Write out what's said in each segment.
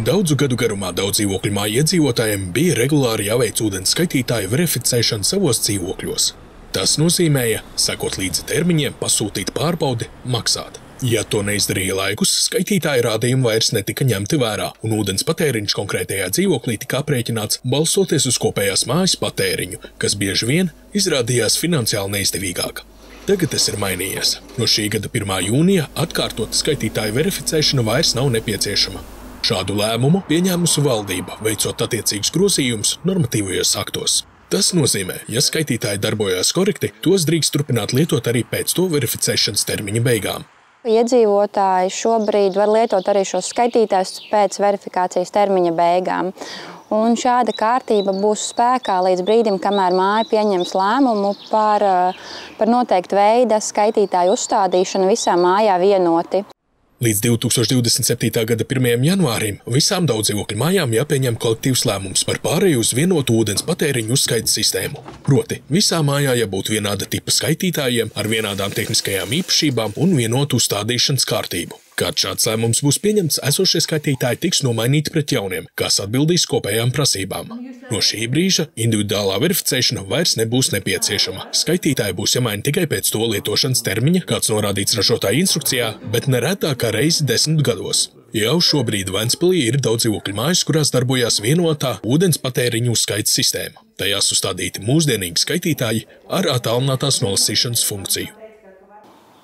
Daudzu gadu garumā daudz dzīvokļu māju iedzīvotājiem bija regulāri jāveic ūdens skaitītāju verificēšana savos dzīvokļos. Tas nozīmēja, sekot līdzi termiņiem, pasūtīt pārbaudi, maksāt. Ja to neizdarīja laikus, skaitītāja rādījumi vairs netika ņemti vērā, un ūdens patēriņš konkrētajā dzīvoklī tika aprēķināts balstoties uz kopējās mājas patēriņu, kas bieži vien izrādījās finansiāli neizdevīgāk. Tagad tas ir mainījies. No šī gada 1. jūnija atkārtota skaitītāju verificēšana vairs nav nepieciešama. Šādu lēmumu pieņēmusi valdība, veicot attiecīgus grozījumus normatīvajos aktos. Tas nozīmē, ja skaitītāji darbojās korekti, tos drīkst turpināt lietot arī pēc to verificēšanas termiņa beigām. Iedzīvotāji šobrīd var lietot arī šos skaitītājus pēc verifikācijas termiņa beigām. Un šāda kārtība būs spēkā līdz brīdim, kamēr māja pieņems lēmumu par noteiktu veida skaitītāju uzstādīšanu visā mājā vienoti. Līdz 2027. gada 1. janvārim visām daudzdzīvokļu mājām jāpieņem kolektīvs lēmums par pāreju uz vienotu ūdens patēriņu uzskaites sistēmu. Proti, visā mājā jābūt vienāda tipa skaitītājiem ar vienādām tehniskajām īpašībām un vienotu uzstādīšanas kārtību. Kad šāds lēmums būs pieņemts, esošie skaitītāji tiks nomainīti pret jauniem, kas atbildīs kopējām prasībām. No šī brīža individuālā verificēšana vairs nebūs nepieciešama. Skaitītāji būs jāmaina tikai pēc to lietošanas termiņa, kāds norādīts ražotāja instrukcijā, bet ne retāk kā reizi 10 gados. Jau šobrīd Ventspilī ir daudz dzīvokļu mājas, kurās darbojās vienotā ūdens patēriņu uzskaites sistēma. Tajās uzstādīti mūsdienīgi skaitītāji ar attālinātās nolasīšanas funkciju.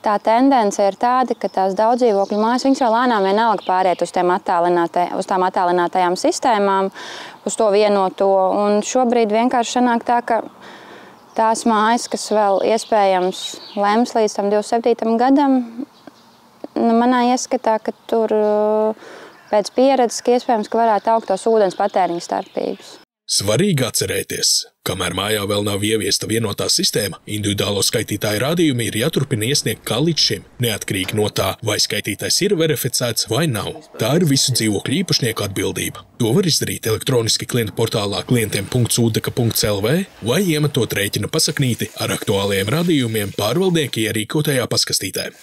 Tā tendence ir tāda, ka tās daudzdzīvokļu mājas viņas vēl lēnām vienalga pāriet uz tām attālinātajām sistēmām, uz to vienoto. Un šobrīd vienkārši sanāk tā, ka tās mājas, kas vēl iespējams lems līdz tam 27. gadam, manā ieskatā, ka tur pēc pieredzes, ka iespējams, ka varētu augt tos ūdens patēriņa starpības. Svarīgi atcerēties, kamēr mājā vēl nav ieviesta vienotā sistēma, individuālo skaitītāju rādījumi ir jāturpina iesniegt kā līdz šim, neatkarīgi no tā, vai skaitītājs ir verificēts vai nav. Tā ir visu dzīvokļu īpašnieku atbildība. To var izdarīt elektroniski klientu portālā klientiem.udeka.lv vai iemetot rēķina pasaknīti ar aktuālajiem rādījumiem pārvaldnieka ierīkotajā paskastītē.